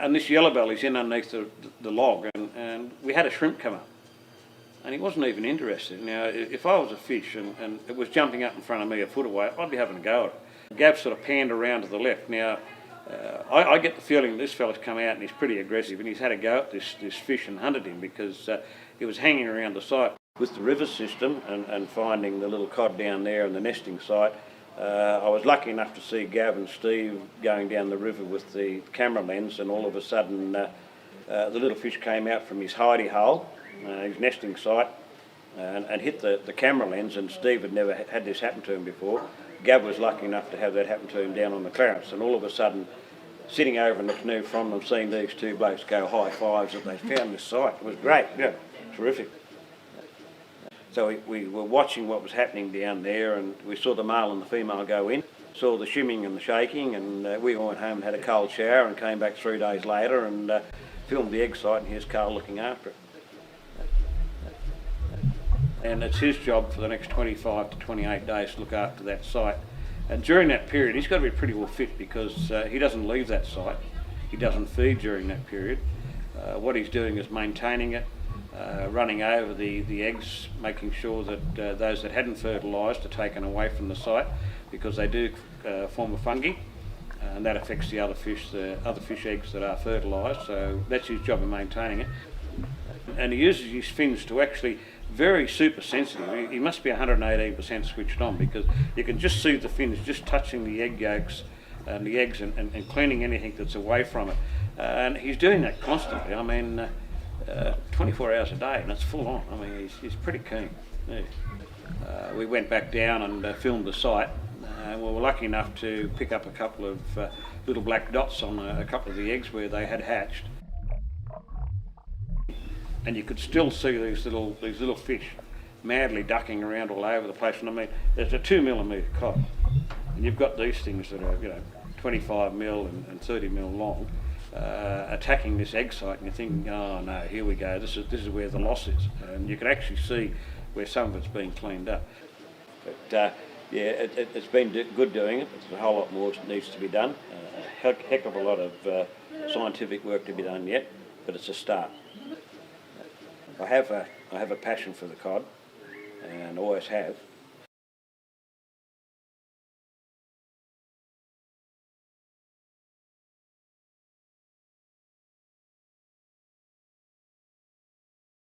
and this yellow belly's in underneath the log, and we had a shrimp come up. And he wasn't even interested. Now, if I was a fish and it was jumping up in front of me a foot away, I'd be having a go at it. Gav sort of panned around to the left. Now, I get the feeling this fella's come out and he's pretty aggressive, and he's had a go at this fish and hunted him because he was hanging around the site. With the river system and finding the little cod down there and the nesting site, I was lucky enough to see Gav and Steve going down the river with the camera lens, and all of a sudden the little fish came out from his hidey hole, his nesting site, and hit the camera lens, and Steve had never had this happen to him before. Gav was lucky enough to have that happen to him down on the Clarence, and all of a sudden, sitting over in the canoe from them, seeing these two blokes go high fives that they found this site. It was great, yeah, terrific. So we were watching what was happening down there, and we saw the male and the female go in, saw the shimming and the shaking, and we went home and had a cold shower and came back 3 days later and filmed the egg site, and here's Carl looking after it. And it's his job for the next 25 to 28 days to look after that site. And during that period, he's got to be pretty well fit because he doesn't leave that site. He doesn't feed during that period. What he's doing is maintaining it, running over the eggs, making sure that those that hadn't fertilised are taken away from the site because they do form a fungi, and that affects the other fish eggs that are fertilised. So that's his job in maintaining it. And he uses his fins to actually very super sensitive. He must be 118% switched on because you can just see the fins just touching the egg yolks and the eggs and cleaning anything that's away from it. And he's doing that constantly. I mean, 24 hours a day, and it's full on. I mean, he's pretty keen. Yeah. We went back down and filmed the site. We were lucky enough to pick up a couple of little black dots on a couple of the eggs where they had hatched. And you could still see these little fish madly ducking around all over the place. And I mean, there's a 2mm cod, and you've got these things that are 25mm and 30mm long, attacking this egg site, and you're thinking, oh no, here we go. This is where the loss is, and you can actually see where some of it's been cleaned up. But yeah, it's been good doing it. There's a whole lot more that needs to be done. A heck of a lot of scientific work to be done yet, but it's a start. I have a passion for the cod, and always have.